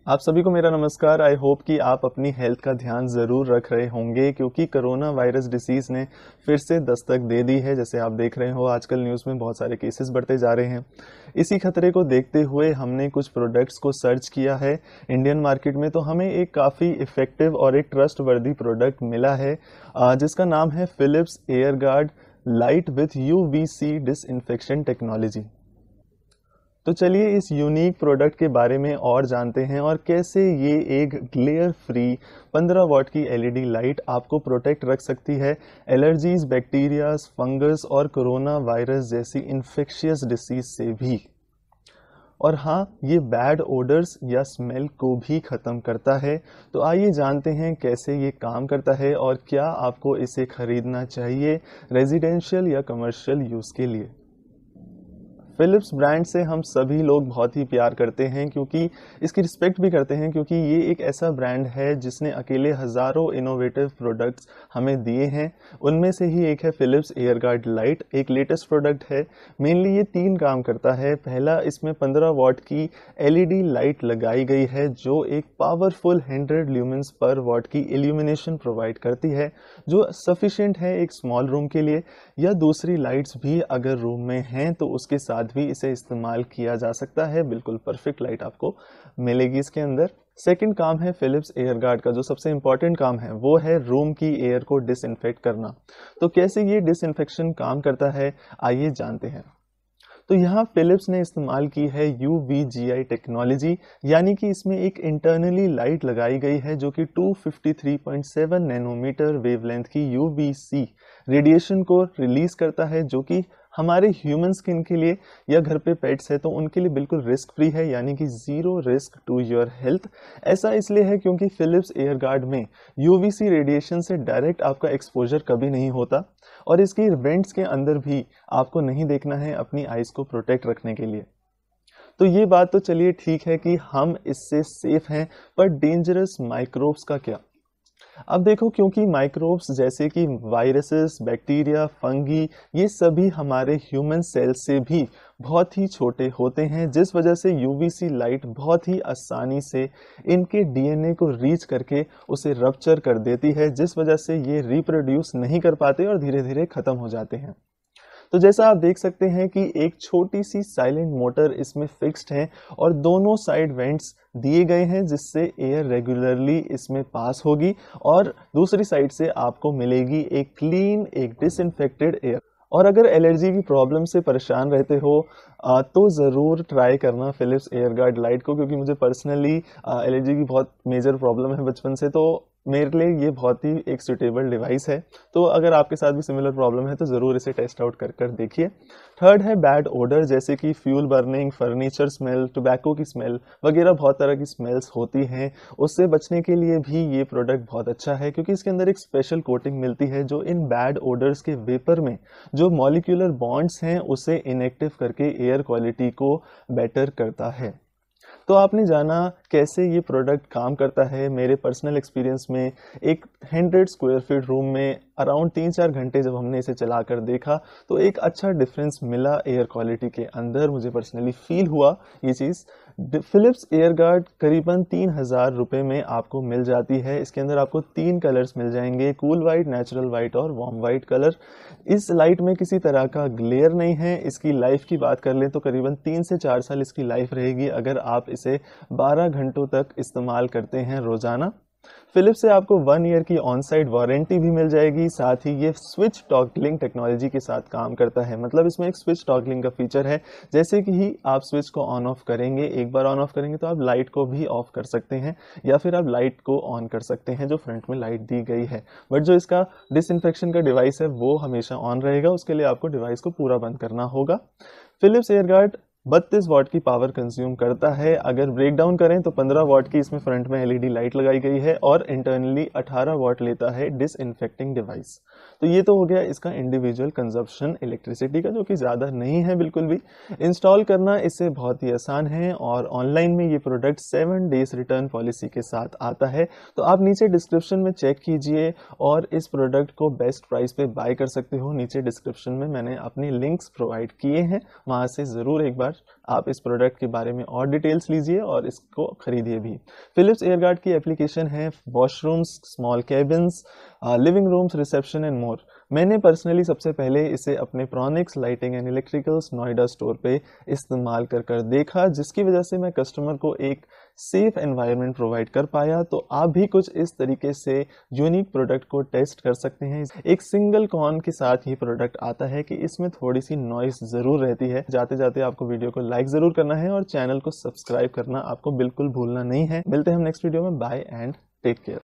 आप सभी को मेरा नमस्कार। आई होप कि आप अपनी हेल्थ का ध्यान ज़रूर रख रहे होंगे क्योंकि कोरोना वायरस डिसीज़ ने फिर से दस्तक दे दी है। जैसे आप देख रहे हो आजकल न्यूज़ में बहुत सारे केसेस बढ़ते जा रहे हैं। इसी खतरे को देखते हुए हमने कुछ प्रोडक्ट्स को सर्च किया है इंडियन मार्केट में, तो हमें एक काफ़ी इफ़ेक्टिव और एक ट्रस्ट वर्दी प्रोडक्ट मिला है जिसका नाम है Philips Airguard light with UVC disinfection technology. तो चलिए इस यूनिक प्रोडक्ट के बारे में और जानते हैं और कैसे ये एक ग्लेयर फ्री 15 वॉट की एलईडी लाइट आपको प्रोटेक्ट रख सकती है एलर्जीज, बैक्टीरियाज, फंगस और कोरोना वायरस जैसी इन्फेक्शियस डिसीज से भी। और हाँ, ये बैड ओडर्स या स्मेल को भी ख़त्म करता है। तो आइए जानते हैं कैसे ये काम करता है और क्या आपको इसे ख़रीदना चाहिए रेजिडेंशियल या कमर्शियल यूज़ के लिए। फिलिप्स ब्रांड से हम सभी लोग बहुत ही प्यार करते हैं क्योंकि इसकी रिस्पेक्ट भी करते हैं क्योंकि ये एक ऐसा ब्रांड है जिसने अकेले हज़ारों इनोवेटिव प्रोडक्ट्स हमें दिए हैं। उनमें से ही एक है फिलिप्स एयरगार्ड लाइट, एक लेटेस्ट प्रोडक्ट है। मेनली ये 3 काम करता है। पहला, इसमें 15 वॉट की एलईडी लाइट लगाई गई है जो एक पावरफुल 100 ल्यूमेंस पर वॉट की इल्यूमिनेशन प्रोवाइड करती है जो सफिशिएंट है एक स्मॉल रूम के लिए, या दूसरी लाइट्स भी अगर रूम में हैं तो उसके साथ भी इसे इस्तेमाल किया जा सकता है। बिल्कुल परफेक्ट लाइट आपको मिलेगी इसके अंदर। सेकंड काम है फिलिप्स एयरगार्ड का, जो सबसे इंपॉर्टेंट काम है वो है रूम की एयर को डिसइंफेक्ट करना। तो कैसे ये डिसइंफेक्शन काम करता है आइए जानते हैं। तो यहाँ फिलिप्स ने इस्तेमाल की है UVGI टेक्नोलॉजी, यानी कि इसमें एक इंटरनली लाइट लगाई गई है जो कि 253.7 नैनोमीटर वेवलेंथ की UVC रेडिएशन को रिलीज करता है, जो कि हमारे ह्यूमन स्किन के लिए या घर पे पेट्स है तो उनके लिए बिल्कुल रिस्क फ्री है, यानी कि zero risk to your health. ऐसा इसलिए है क्योंकि फिलिप्स एयरगार्ड में UVC रेडिएशन से डायरेक्ट आपका एक्सपोजर कभी नहीं होता और इसकी वेंट्स के अंदर भी आपको नहीं देखना है अपनी आइज़ को प्रोटेक्ट रखने के लिए। तो ये बात तो चलिए ठीक है कि हम इससे सेफ हैं, पर डेंजरस माइक्रोब्स का क्या। अब देखो, क्योंकि माइक्रोब्स जैसे कि वायरसेस, बैक्टीरिया, फंगी, ये सभी हमारे ह्यूमन सेल से भी बहुत ही छोटे होते हैं, जिस वजह से यूवीसी लाइट बहुत ही आसानी से इनके डीएनए को रीच करके उसे रप्चर कर देती है, जिस वजह से ये रिप्रोड्यूस नहीं कर पाते और धीरे धीरे ख़त्म हो जाते हैं। तो जैसा आप देख सकते हैं कि एक छोटी सी साइलेंट मोटर इसमें फिक्स्ड है और दोनों साइड वेंट्स दिए गए हैं जिससे एयर रेगुलरली इसमें पास होगी और दूसरी साइड से आपको मिलेगी एक क्लीन, एक डिसइंफेक्टेड एयर। और अगर एलर्जी की प्रॉब्लम से परेशान रहते हो तो ज़रूर ट्राई करना फिलिप्स एयरगार्ड लाइट को, क्योंकि मुझे पर्सनली एलर्जी की बहुत मेजर प्रॉब्लम है बचपन से, तो मेरे लिए ये बहुत ही एक सुटेबल डिवाइस है। तो अगर आपके साथ भी सिमिलर प्रॉब्लम है तो ज़रूर इसे टेस्ट आउट कर देखिए। थर्ड है बैड ओडर, जैसे कि fuel burning, furniture smell, tobacco की स्मेल वगैरह बहुत तरह की स्मेल्स होती हैं। उससे बचने के लिए भी ये प्रोडक्ट बहुत अच्छा है क्योंकि इसके अंदर एक स्पेशल कोटिंग मिलती है जो इन बैड ओडर्स के वेपर में जो मॉलिक्यूलर बॉन्ड्स हैं उसे इनएक्टिव करके एयर क्वालिटी को बेटर करता है। तो आपने जाना कैसे ये प्रोडक्ट काम करता है। मेरे पर्सनल एक्सपीरियंस में एक 100 स्क्वायर फीट रूम में अराउंड 3-4 घंटे जब हमने इसे चलाकर देखा तो एक अच्छा डिफरेंस मिला एयर क्वालिटी के अंदर, मुझे पर्सनली फील हुआ ये चीज़। फिलिप्स एयरगार्ड करीबन 3000 रुपये में आपको मिल जाती है। इसके अंदर आपको 3 कलर्स मिल जाएंगे, कूल वाइट, नेचुरल वाइट और वार्म वाइट कलर। इस लाइट में किसी तरह का ग्लेयर नहीं है। इसकी लाइफ की बात कर लें तो करीबन 3 से 4 साल इसकी लाइफ रहेगी अगर आप इसे 12 घंटों तक इस्तेमाल करते हैं रोज़ाना। फिलिप्स से आपको 1 ईयर की ऑन साइड वारंटी भी मिल जाएगी। साथ ही ये स्विच टॉगलिंग टेक्नोलॉजी के साथ काम करता है, मतलब इसमें एक स्विच टॉगलिंग का फीचर है। जैसे कि ही आप स्विच को ऑन ऑफ करेंगे, एक बार ऑन ऑफ करेंगे तो आप लाइट को भी ऑफ कर सकते हैं या फिर आप लाइट को ऑन कर सकते हैं जो फ्रंट में लाइट दी गई है। बट जो इसका डिसइंफेक्शन का डिवाइस है वो हमेशा ऑन रहेगा, उसके लिए आपको डिवाइस को पूरा बंद करना होगा। फिलिप्स एयरगार्ड 32 वॉट की पावर कंज्यूम करता है। अगर ब्रेक डाउन करें तो 15 वॉट की इसमें फ्रंट में एलईडी लाइट लगाई गई है और इंटरनली 18 वॉट लेता है डिसइंफेक्टिंग डिवाइस। तो ये तो हो गया इसका इंडिविजुअल कंजप्शन इलेक्ट्रिसिटी का, जो कि ज़्यादा नहीं है बिल्कुल भी। इंस्टॉल करना इससे बहुत ही आसान है और ऑनलाइन में ये प्रोडक्ट 7 डेज रिटर्न पॉलिसी के साथ आता है। तो आप नीचे डिस्क्रिप्शन में चेक कीजिए और इस प्रोडक्ट को बेस्ट प्राइस पे बाय कर सकते हो। नीचे डिस्क्रिप्शन में मैंने अपने लिंक्स प्रोवाइड किए हैं, वहाँ से ज़रूर एक बार बार आप इस प्रोडक्ट के बारे में और डिटेल्स लीजिए और इसको खरीदिए भी। फिलिप्स एयरगार्ड की एप्लीकेशन है washrooms, small cabins, living rooms, reception and more. मैंने पर्सनली सबसे पहले इसे अपने Pronix lighting and electricals Noida store पे इस्तेमाल कर देखा, जिसकी वजह से मैं कस्टमर को एक सेफ एनवायरनमेंट प्रोवाइड कर पाया। तो आप भी कुछ इस तरीके से यूनिक प्रोडक्ट को टेस्ट कर सकते हैं। एक सिंगल कॉन के साथ ये प्रोडक्ट आता है कि इसमें थोड़ी सी नॉइस ज़रूर रहती है। जाते जाते आपको वीडियो को लाइक ज़रूर करना है और चैनल को सब्सक्राइब करना आपको बिल्कुल भूलना नहीं है। मिलते हैं हम नेक्स्ट वीडियो में। Bye and take care.